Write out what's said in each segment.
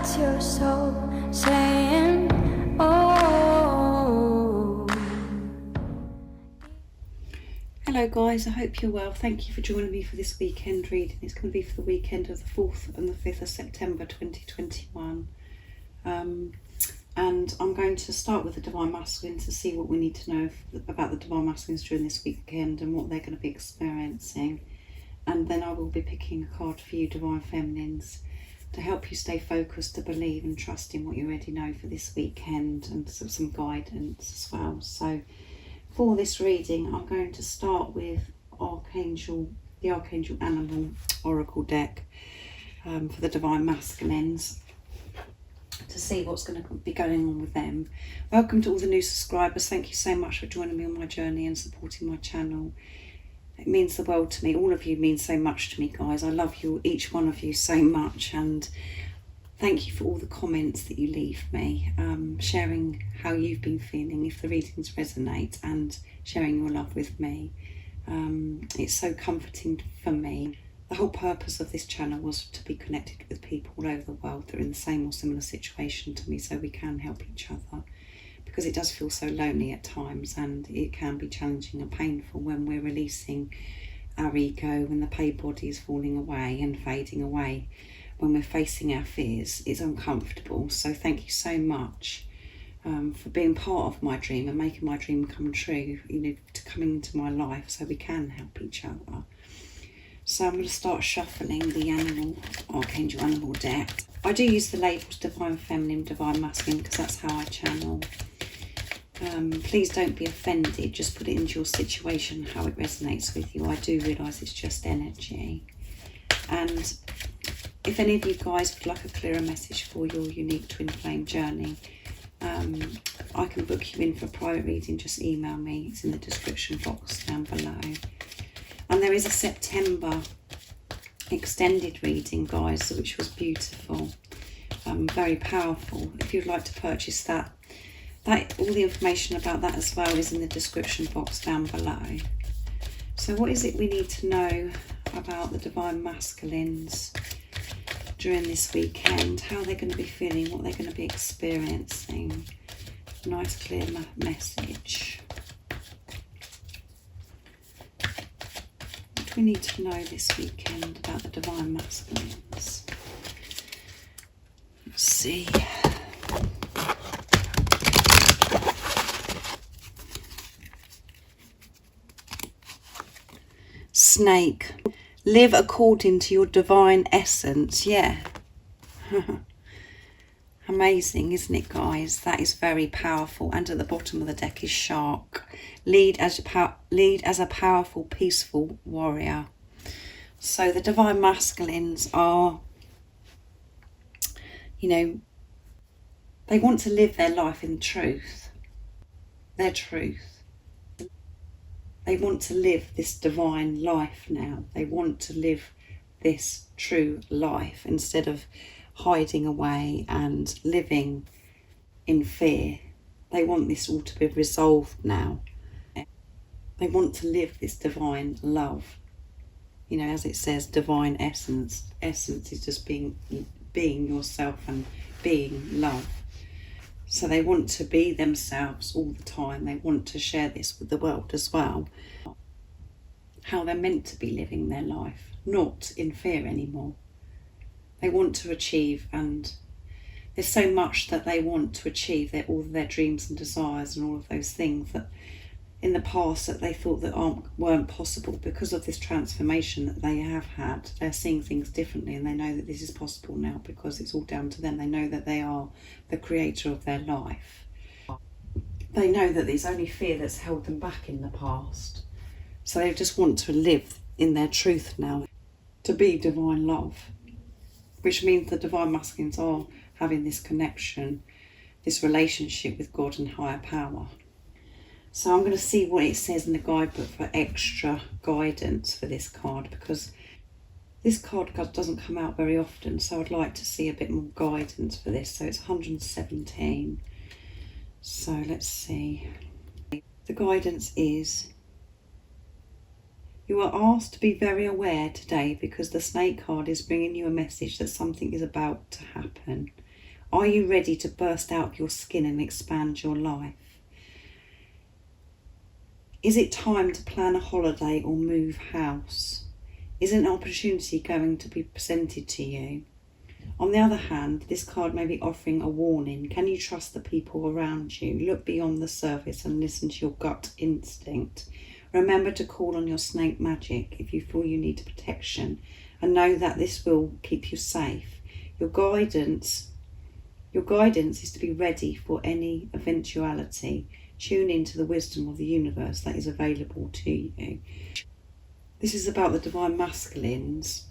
That's your soul saying, oh. Hello guys, I hope you're well. Thank you for joining me for this weekend reading. It's going to be for the weekend of the 4th and the 5th of September 2021. And I'm going to start with the Divine Masculine to see what we need to know about the Divine Masculines during this weekend and what they're going to be experiencing. And then I will be picking a card for you Divine Feminines to help you stay focused, to believe and trust in what you already know for this weekend, and some guidance as well. So for this reading, I'm going to start with the Archangel Animal Oracle deck for the Divine Masculines to see what's going to be going on with them. Welcome to all the new subscribers. Thank you so much for joining me on my journey and supporting my channel. It means the world to me. All of you mean so much to me, guys. I love you, each one of you, so much, and thank you for all the comments that you leave me, sharing how you've been feeling, if the readings resonate, and sharing your love with me. It's so comforting for me. The whole purpose of this channel was to be connected with people all over the world that are in the same or similar situation to me, so we can help each other, because it does feel so lonely at times, and it can be challenging and painful when we're releasing our ego, when the paid body is falling away and fading away. When we're facing our fears, it's uncomfortable. So thank you so much for being part of my dream and making my dream come true, to coming into my life so we can help each other. So I'm going to start shuffling the Archangel Animal deck. I do use the labels Divine Feminine, Divine Masculine, because that's how I channel. Please don't be offended, just put it into your situation, how it resonates with you. I do realise it's just energy. And if any of you guys would like a clearer message for your unique twin flame journey, I can book you in for a private reading. Just email me. It's in the description box down below. And there is a September extended reading, guys, which was beautiful, very powerful. If you'd like to purchase that, all the information about that as well is in the description box down below. So what is it we need to know about the Divine Masculines during this weekend? How they're going to be feeling, what they're going to be experiencing. Nice clear message. What do we need to know this weekend about the Divine Masculines? Let's see. Snake. Live according to your divine essence. Yeah. Amazing, isn't it, guys? That is very powerful. And at the bottom of the deck is Shark. Lead as a powerful, peaceful warrior. So the Divine Masculines are, they want to live their life in truth. Their truth. They want to live this divine life now. They want to live this true life instead of hiding away and living in fear. They want this all to be resolved now. They want to live this divine love. As it says, divine essence. Essence is just being yourself and being love. So they want to be themselves all the time. They want to share this with the world as well. How they're meant to be living their life, not in fear anymore. They want to achieve, and there's so much that they want to achieve, all of their dreams and desires and all of those things that in the past that they thought that weren't possible. Because of this transformation that they have had, they're seeing things differently, and they know that this is possible now because it's all down to them. They know that they are the creator of their life. They know that it's only fear that's held them back in the past. So they just want to live in their truth now, to be divine love, which means the Divine Masculines are having this connection, this relationship with God and higher power. So I'm going to see what it says in the guidebook for extra guidance for this card, because this card doesn't come out very often, so I'd like to see a bit more guidance for this. So it's 117. So let's see. The guidance is, you are asked to be very aware today because the snake card is bringing you a message that something is about to happen. Are you ready to burst out your skin and expand your life? Is it time to plan a holiday or move house? Is an opportunity going to be presented to you? On the other hand, this card may be offering a warning. Can you trust the people around you? Look beyond the surface and listen to your gut instinct. Remember to call on your snake magic if you feel you need protection, and know that this will keep you safe. Your guidance is to be ready for any eventuality. Tune into the wisdom of the universe that is available to you. This is about the divine masculines.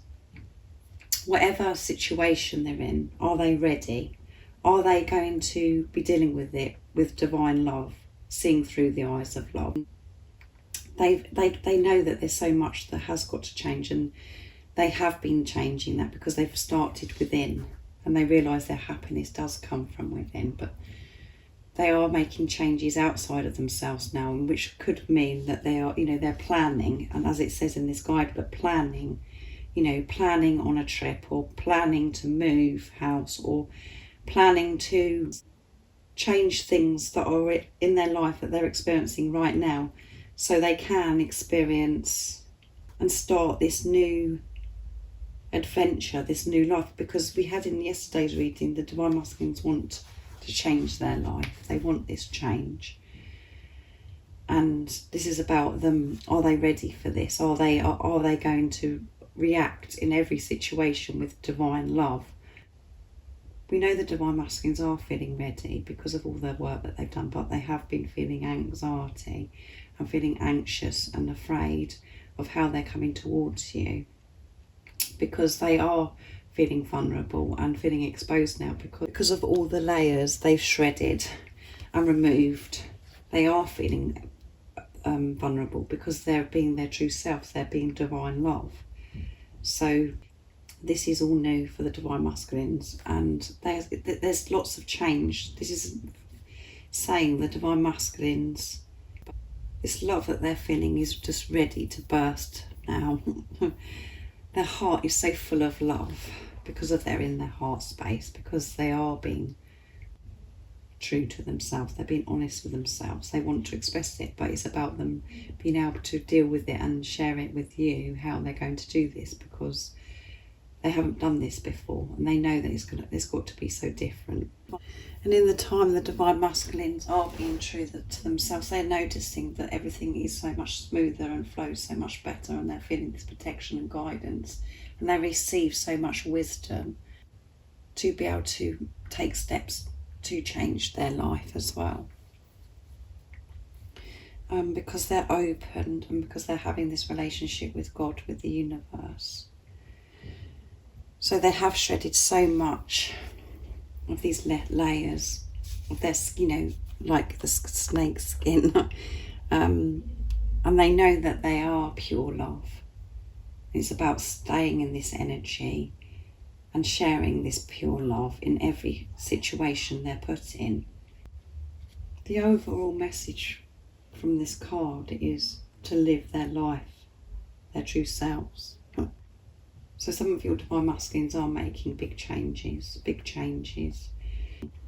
Whatever situation they're in, are they ready? Are they going to be dealing with it with divine love, seeing through the eyes of love? They know that there's so much that has got to change, and they have been changing that because they've started within, and they realise their happiness does come from within, but they are making changes outside of themselves now, which could mean that they are, they're planning, and as it says in this guide, but planning on a trip, or planning to move house, or planning to change things that are in their life that they're experiencing right now, so they can experience and start this new adventure, this new life. Because we had in yesterday's reading, the divine masculines want to change their life. They want this change. And this is about them. Are they ready for this? Are they going to react in every situation with divine love? We know the divine masculines are feeling ready because of all the work that they've done, but they have been feeling anxiety and feeling anxious and afraid of how they're coming towards you, because they are feeling vulnerable and feeling exposed now because of all the layers they've shredded and removed. They are feeling vulnerable because they're being their true self, they're being divine love. So this is all new for the divine masculines, and there's lots of change. This is saying the divine masculines, this love that they're feeling is just ready to burst now. Their heart is so full of love because of they're in their heart space, because they are being true to themselves. They're being honest with themselves. They want to express it, but it's about them being able to deal with it and share it with you, how they're going to do this, because they haven't done this before, and they know that it's got to be so different. And in the time the divine masculines are being true to themselves, they're noticing that everything is so much smoother and flows so much better, and they're feeling this protection and guidance, and they receive so much wisdom to be able to take steps to change their life as well. Because they're open, and because they're having this relationship with God, with the universe. So they have shredded so much of these layers of their, like the snake skin. And they know that they are pure love. It's about staying in this energy and sharing this pure love in every situation they're put in. The overall message from this card is to live their life, their true selves. So some of your divine masculines are making big changes.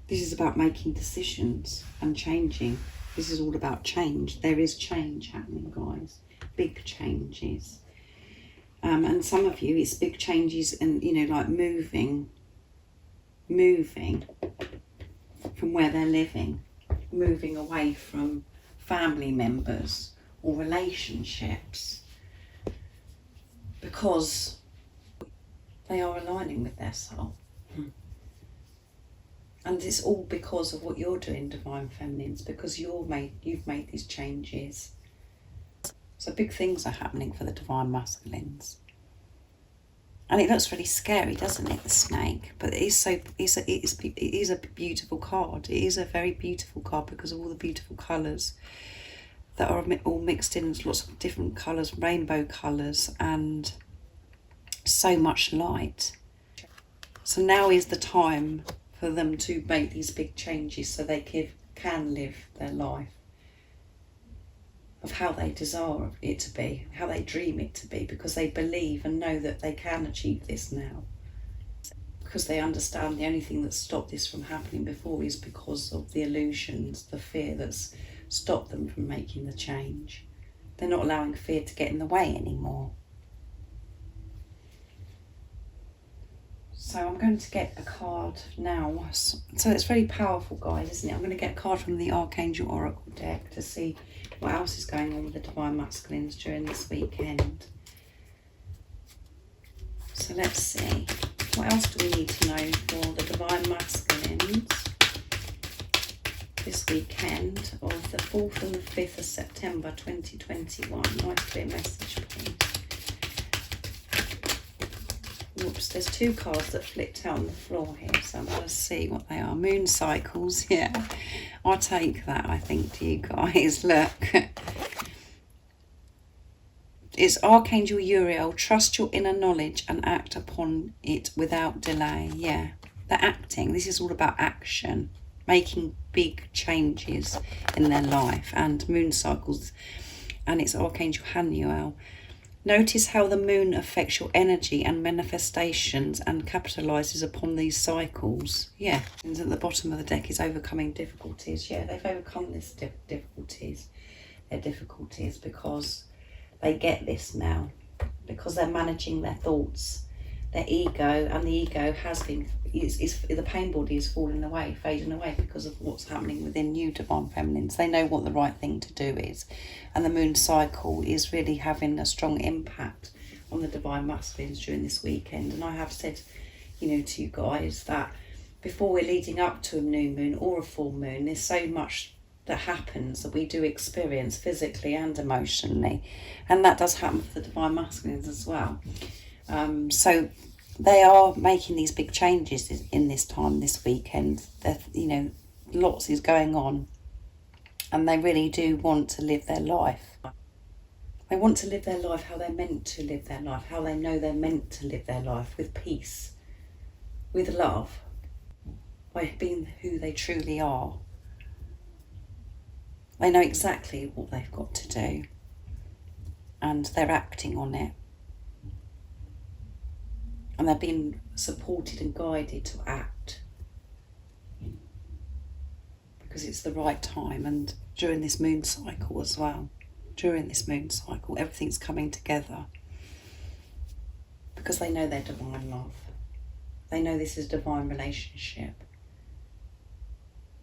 This is about making decisions and changing. This is all about change. There is change happening, guys. Big changes. And some of you, it's big changes and, like moving from where they're living, moving away from family members or relationships, because they are aligning with their soul. And it's all because of what you're doing, divine feminines, because you've made these changes. So big things are happening for the divine masculines. And it looks really scary, doesn't it, the snake? But it is a beautiful card. It is a very beautiful card because of all the beautiful colours that are all mixed in. Lots of different colours, rainbow colours, and so much light. So now is the time for them to make these big changes so they can live their life of how they desire it to be, how they dream it to be, because they believe and know that they can achieve this now. because they understand the only thing that stopped this from happening before is because of the illusions, the fear that's stopped them from making the change. They're not allowing fear to get in the way anymore. So I'm going to get a card now. So it's very powerful, guys, isn't it? I'm going to get a card from the Archangel Oracle deck to see what else is going on with the Divine Masculines during this weekend. So let's see. What else do we need to know for the Divine Masculines this weekend of the 4th and the 5th of September 2021? Nice clear message, please. Oops, there's 2 cards that flipped out on the floor here, so I'm going to see what they are. Moon cycles, yeah. I'll take that, I think, to you guys. Look. It's Archangel Uriel. Trust your inner knowledge and act upon it without delay. Yeah, they're acting. This is all about action, making big changes in their life. And moon cycles, and it's Archangel Animal. Notice how the moon affects your energy and manifestations and capitalizes upon these cycles. Yeah, and at the bottom of the deck is overcoming difficulties. Yeah, they've overcome this difficulties. Their difficulties because they get this now, because they're managing their thoughts, their ego, and the ego has been, the pain body is falling away, fading away because of what's happening within you, Divine Feminines. They know what the right thing to do is, and the moon cycle is really having a strong impact on the Divine Masculines during this weekend. And I have said, you know, to you guys that before we're leading up to a new moon or a full moon, there's so much that happens that we do experience physically and emotionally, and that does happen for the Divine Masculines as well. So they are making these big changes in this time, this weekend. You know, lots is going on, and they really do want to live their life. They want to live their life how they're meant to live their life, how they know they're meant to live their life, with peace, with love, by being who they truly are. They know exactly what they've got to do, and they're acting on it. And they're being supported and guided to act, because it's the right time. And during this moon cycle as well, during this moon cycle, everything's coming together, because they know they're divine love. They know this is a divine relationship.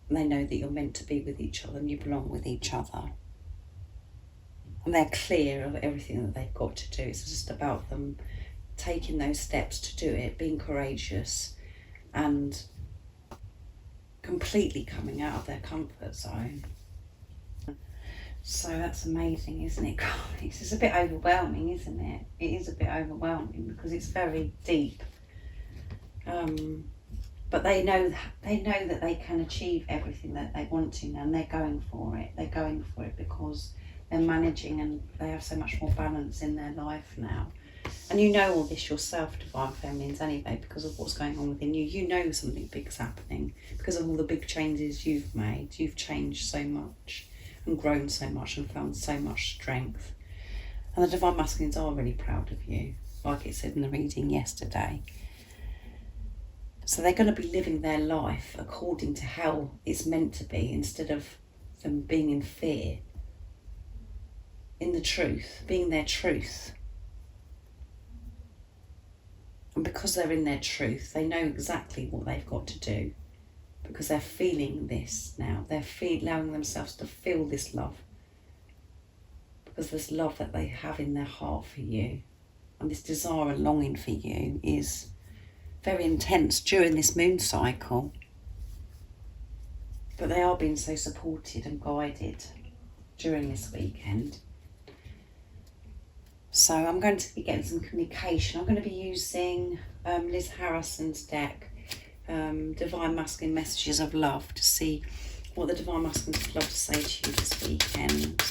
And they know that you're meant to be with each other and you belong with each other. And they're clear of everything that they've got to do. It's just about them taking those steps to do it, being courageous and completely coming out of their comfort zone. So that's amazing, isn't it, guys? It's a bit overwhelming, isn't it? It is a bit overwhelming because it's very deep. But they know that they can achieve everything that they want to now, and they're going for it. They're going for it because they're managing, and they have so much more balance in their life now. And you know all this yourself, Divine Feminines, anyway, because of what's going on within you. You know something big's happening because of all the big changes you've made. You've changed so much and grown so much and found so much strength. And the Divine Masculines are really proud of you, like it said in the reading yesterday. So they're going to be living their life according to how it's meant to be, instead of them being in fear, in the truth, being their truth. And because they're in their truth, they know exactly what they've got to do, because they're feeling this now. They're allowing themselves to feel this love, because this love that they have in their heart for you, and this desire and longing for you is very intense during this moon cycle. But they are being so supported and guided during this weekend. So I'm going to be getting some communication. I'm going to be using Liz Harrison's deck, Divine Masculine Messages of Love, to see what the Divine Masculines would love to say to you this weekend.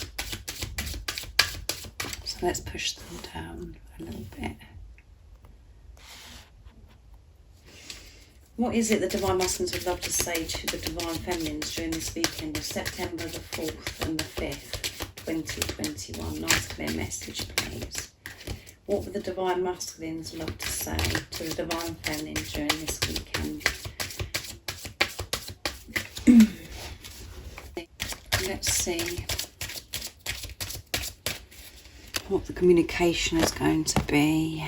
So let's push them down a little bit. What is it the Divine Masculines would love to say to the Divine Feminines during this weekend of September the 4th and the 5th, 2021? Nice clear message, please. What would the Divine Masculines love to say to the Divine Feminines during this weekend? see what the communication is going to be.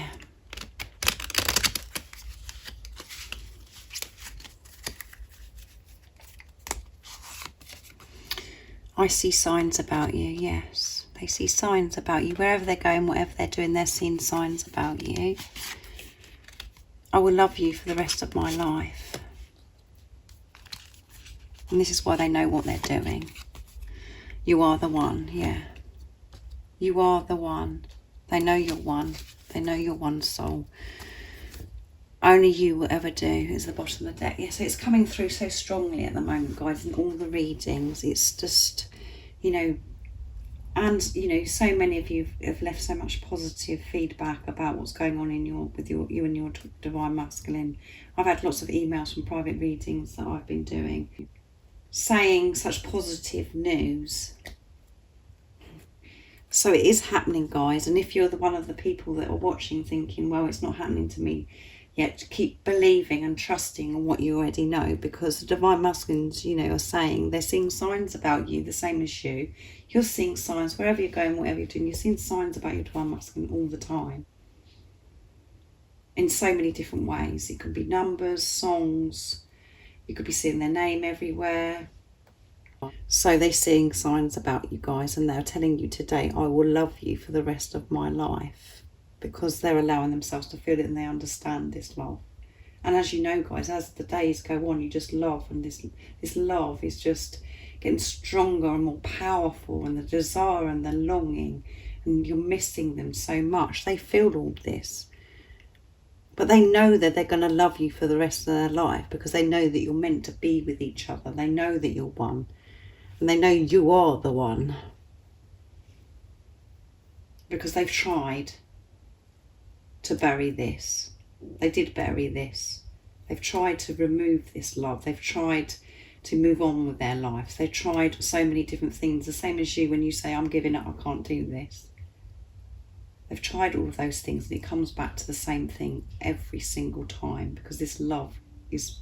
I see signs about you, yes. They see signs about you. Wherever they're going, whatever they're doing, they're seeing signs about you. I will love you for the rest of my life. And this is why they know what they're doing. You are the one, yeah. You are the one. They know you're one. They know you're one soul. Only you will ever do is the bottom of the deck. Yes, it's coming through so strongly at the moment, guys, in all the readings. It's just, you know, and, you know, so many of you have left so much positive feedback about what's going on in you and your Divine Masculine. I've had lots of emails from private readings that I've been doing, saying such positive news. So it is happening, guys. And if you're one of the people that are watching thinking, well, it's not happening to me yet, keep believing and trusting in what you already know, because the Divine Masculines, you know, are saying they're seeing signs about you, the same as you. You're seeing signs wherever you're going, whatever you're doing. You're seeing signs about your Divine Masculine all the time, in so many different ways. It could be numbers, songs. You could be seeing their name everywhere. So they're seeing signs about you, guys, and they're telling you today, I will love you for the rest of my life, because they're allowing themselves to feel it and they understand this love. And as you know, guys, as the days go on, you just love, and this love is just getting stronger and more powerful, and the desire and the longing, and you're missing them so much. They feel all this, but they know that they're going to love you for the rest of their life, because they know that you're meant to be with each other. They know that you're one, and they know you are the one, because they've tried to bury this. They did bury this. They've tried to remove this love. They've tried to move on with their lives. They've tried so many different things, the same as you when you say, I'm giving up, I can't do this. They've tried all of those things, and it comes back to the same thing every single time, because this love is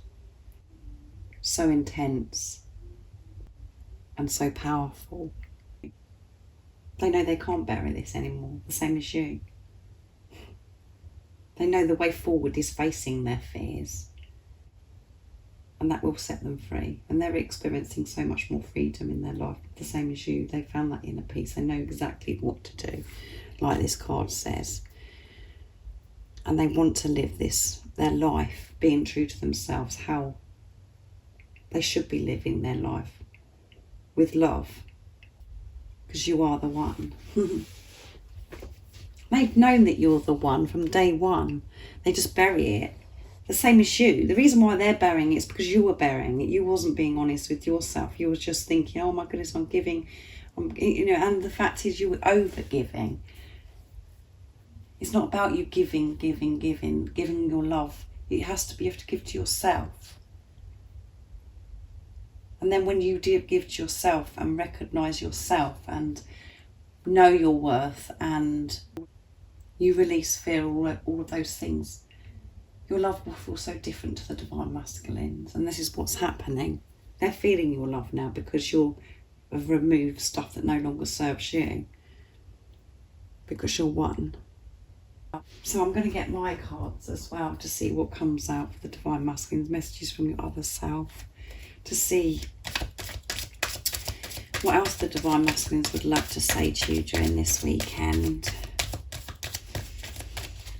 so intense and so powerful. They know they can't bury this anymore, the same as you. They know the way forward is facing their fears, and that will set them free. And they're experiencing so much more freedom in their life, the same as you. They found that inner peace. They know exactly what to do, like this card says. And they want to live their life, being true to themselves, how they should be living their life, with love, because you are the one. They've known that you're the one from day one. They just bury it. The same as you. The reason why they're burying it is because you were burying it. You wasn't being honest with yourself. You were just thinking, oh my goodness, I'm giving. You know, and the fact is you were over giving. It's not about you giving your love. It has to be, you have to give to yourself. And then when you do give to yourself and recognise yourself and know your worth, and you release fear, all of those things, your love will feel so different to the Divine Masculines. And this is what's happening. They're feeling your love now, because you've removed stuff that no longer serves you, because you're one. So I'm going to get my cards as well to see what comes out for the Divine Masculines, messages from your other self, to see what else the Divine Masculines would love to say to you during this weekend.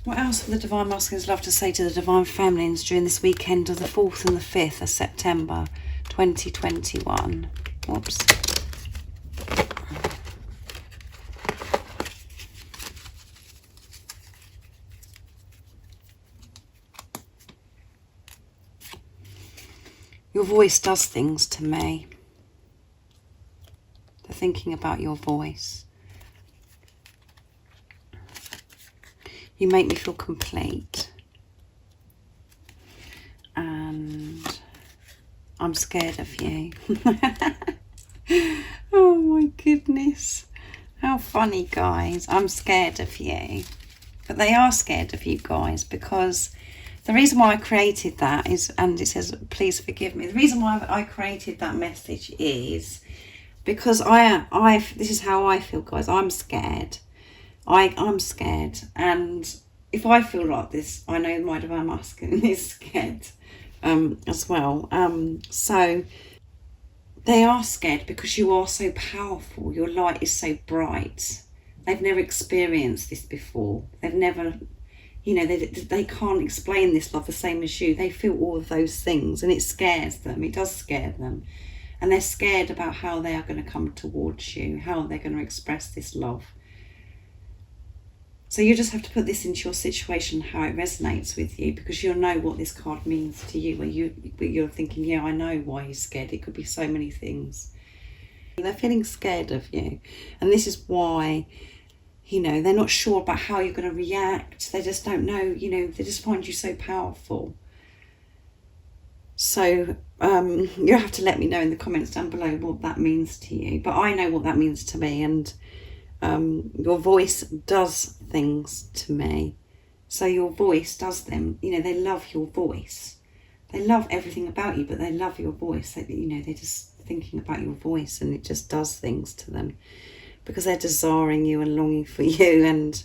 What else would the Divine Masculines love to say to the Divine Feminines during this weekend of the 4th and the 5th of September 2021? Whoops. Your voice does things to me. They're thinking about your voice. You make me feel complete. And I'm scared of you. Oh my goodness. How funny, guys. I'm scared of you. But they are scared of you, guys, because the reason why I created that is, and it says, please forgive me. The reason why I created that message is because this is how I feel, guys. I'm scared. I'm scared, and if I feel like this, I know my divine masculine is scared as well. So they are scared because you are so powerful. Your light is so bright. They've never experienced this before. They've never, you know, they can't explain this love the same as you. They feel all of those things, and it scares them. It does scare them. And they're scared about how they are going to come towards you, how they're going to express this love. So you just have to put this into your situation, how it resonates with you, because you'll know what this card means to you. Where you're thinking, yeah, I know why he's scared. It could be so many things. They're feeling scared of you. And this is why, you know, they're not sure about how you're going to react. They just don't know, you know, they just find you so powerful. So you'll have to let me know in the comments down below what that means to you. But I know what that means to me, and your voice does things to me. So your voice does them. You know, they love your voice. They love everything about you, but they love your voice. You know, they're just thinking about your voice, and it just does things to them because they're desiring you and longing for you, and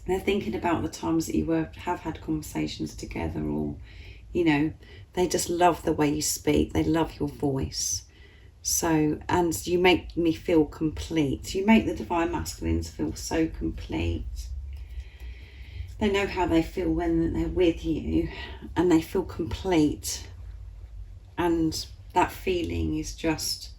they're thinking about the times that you have had conversations together, or, you know, they just love the way you speak. They love your voice. So, and you make me feel complete. You make the divine masculines feel so complete. They know how they feel when they're with you, and they feel complete. And that feeling is just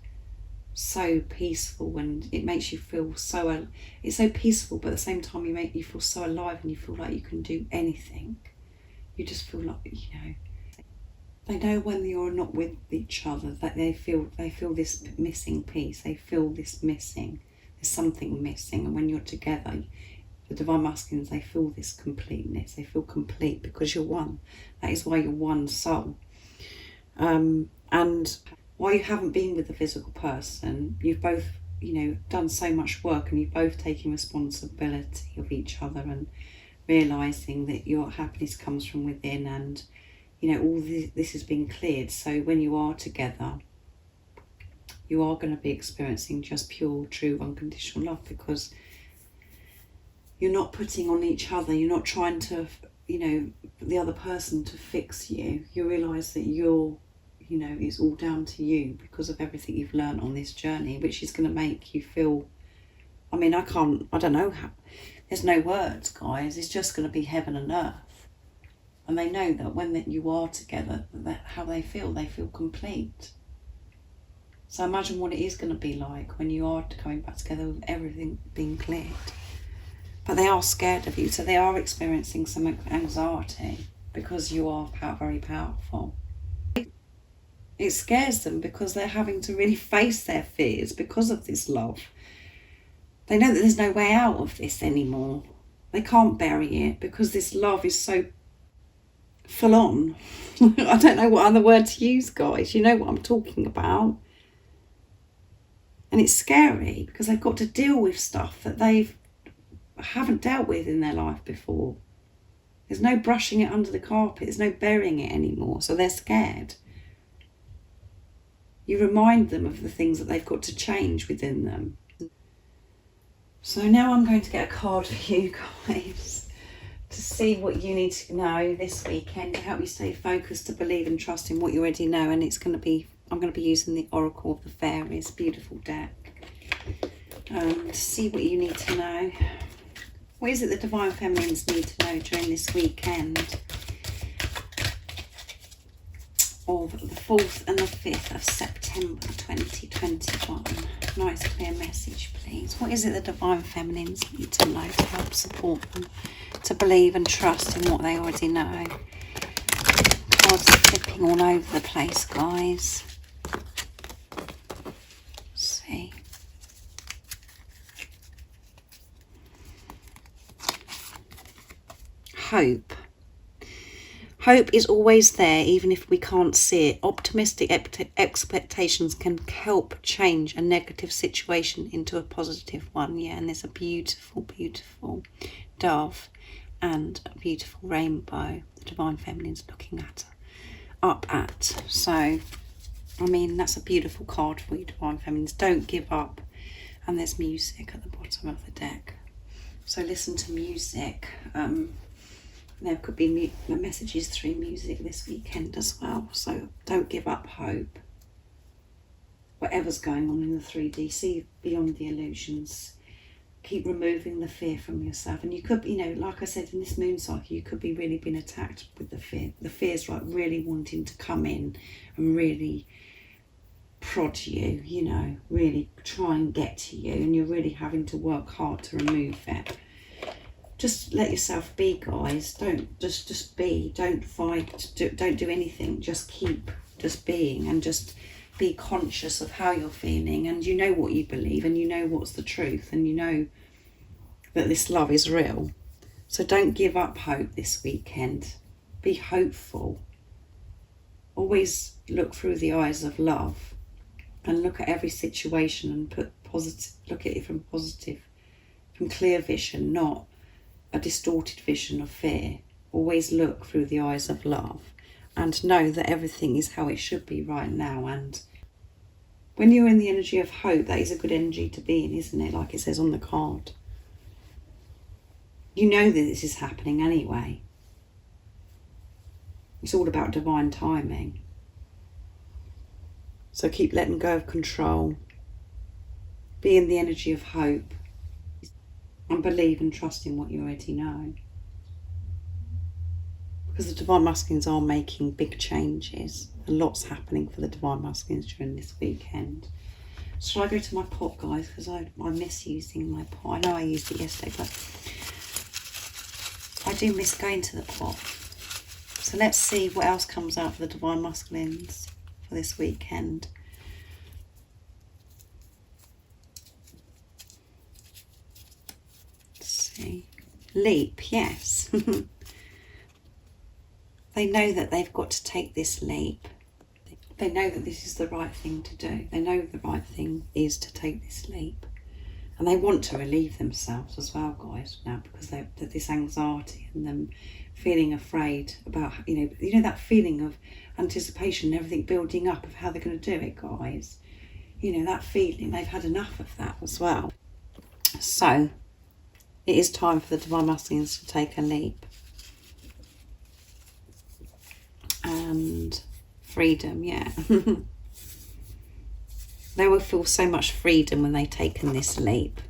so peaceful, and it makes you feel so, it's so peaceful, but at the same time you feel so alive, and you feel like you can do anything. You just feel like, you know, they know when you're not with each other that they feel this missing piece. They feel this missing. There's something missing. And when you're together, the divine masculines, they feel this completeness. They feel complete because you're one. That is why you're one soul. And while you haven't been with the physical person, you've both, you know, done so much work, and you've both taken responsibility of each other and realising that your happiness comes from within, and, you know, all this has been cleared. So when you are together, you are going to be experiencing just pure, true, unconditional love, because you're not putting on each other. You're not trying to, you know, the other person to fix you. You realise that you're, you know, it's all down to you because of everything you've learned on this journey, which is going to make you feel, I mean, I don't know how, there's no words, guys. It's just going to be heaven and earth. And they know that when you are together, that how they feel complete. So imagine what it is going to be like when you are coming back together with everything being cleared. But they are scared of you, so they are experiencing some anxiety because you are very powerful. It scares them because they're having to really face their fears because of this love. They know that there's no way out of this anymore. They can't bury it because this love is so full on. I don't know what other word to use, guys. You know what I'm talking about. And it's scary because they've got to deal with stuff that they haven't dealt with in their life before. There's no brushing it under the carpet. There's no burying it anymore. So they're scared. You remind them of the things that they've got to change within them. So now I'm going to get a card for you guys to see what you need to know this weekend to help you stay focused, to believe and trust in what you already know. And it's going to be, I'm going to be using the Oracle of the Fairies, beautiful deck, to see what you need to know. What is it the Divine Feminines need to know during this weekend of the 4th and the 5th of September 2021? Nice clear message, please. What is it the Divine Feminines need to know to help support them, to believe and trust in what they already know? Cards are flipping all over the place, guys. Let's see. Hope. Hope is always there, even if we can't see it. Optimistic expectations can help change a negative situation into a positive one. Yeah, and there's a beautiful, beautiful dove and a beautiful rainbow. The Divine Feminine's looking up at. So I mean, that's a beautiful card for you, Divine Feminines. Don't give up. And there's music at the bottom of the deck. So listen to music. There could be messages through music this weekend as well. So don't give up hope. Whatever's going on in the 3D, see beyond the illusions. Keep removing the fear from yourself. And you could, you know, like I said, in this moon cycle, you could be really being attacked with the fear. The fear's like really wanting to come in and really prod you, you know, really try and get to you. And you're really having to work hard to remove it. Just let yourself be, guys. Don't just be. Don't fight. Don't do anything. Just keep just being and just be conscious of how you're feeling, and you know what you believe, and you know what's the truth, and you know that this love is real. So don't give up hope this weekend. Be hopeful. Always look through the eyes of love and look at every situation and look at it from clear vision, not a distorted vision of fear. Always look through the eyes of love and know that everything is how it should be right now. And when you're in the energy of hope, that is a good energy to be in, isn't it? Like it says on the card. You know that this is happening anyway. It's all about divine timing. So keep letting go of control. Be in the energy of hope. And believe and trust in what you already know. Because the Divine Masculines are making big changes. A lot's happening for the Divine Masculines during this weekend. Shall I go to my pot, guys? Because I miss using my pot. I know I used it yesterday, but I do miss going to the pot. So let's see what else comes out for the Divine Masculines for this weekend. Let's see. Leap, yes. They know that they've got to take this leap. They know that this is the right thing to do. They know the right thing is to take this leap. And they want to relieve themselves as well, guys, now, because this anxiety and them feeling afraid about, you know that feeling of anticipation and everything building up of how they're going to do it, guys. You know, that feeling, they've had enough of that as well. So, it is time for the Divine Masculines to take a leap. And freedom, yeah. They will feel so much freedom when they've taken this leap.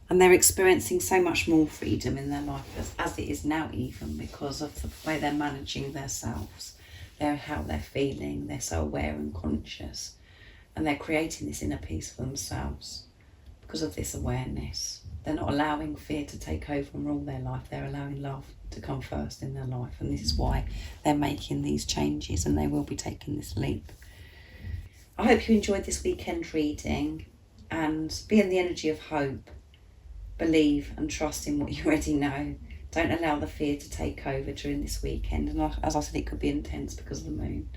And they're experiencing so much more freedom in their life as it is now, even because of the way they're managing themselves. How they're feeling. They're so aware and conscious. And they're creating this inner peace for themselves because of this awareness. They're not allowing fear to take over and rule their life. They're allowing love to come first in their life. And this is why they're making these changes, and they will be taking this leap. I hope you enjoyed this weekend reading, and be in the energy of hope. Believe and trust in what you already know. Don't allow the fear to take over during this weekend. And as I said, it could be intense because of the moon.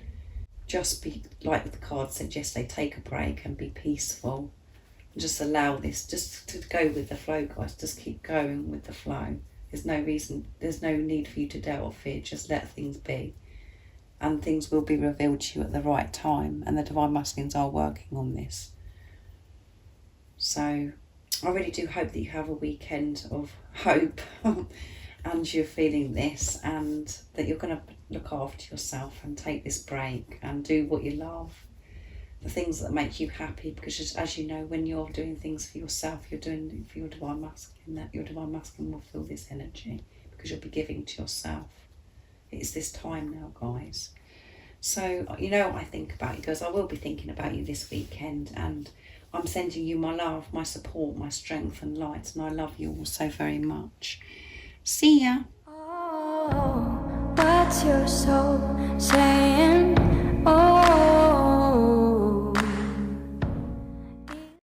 Just be, like the card said yesterday, take a break and be peaceful. And just allow this, just to go with the flow, guys. Just keep going with the flow. There's no need for you to doubt or fear. Just let things be. And things will be revealed to you at the right time. And the Divine Masculines are working on this. So I really do hope that you have a weekend of hope and you're feeling this, and that you're going to look after yourself and take this break and do what you love. The things that make you happy, because as you know, when you're doing things for yourself, you're doing it for your Divine Masculine, that your Divine Masculine will feel this energy because you'll be giving to yourself. It's this time now, guys. So, you know what I think about you, guys. I will be thinking about you this weekend, and I'm sending you my love, my support, my strength and light, and I love you all so very much. See ya. Oh, what's your soul saying?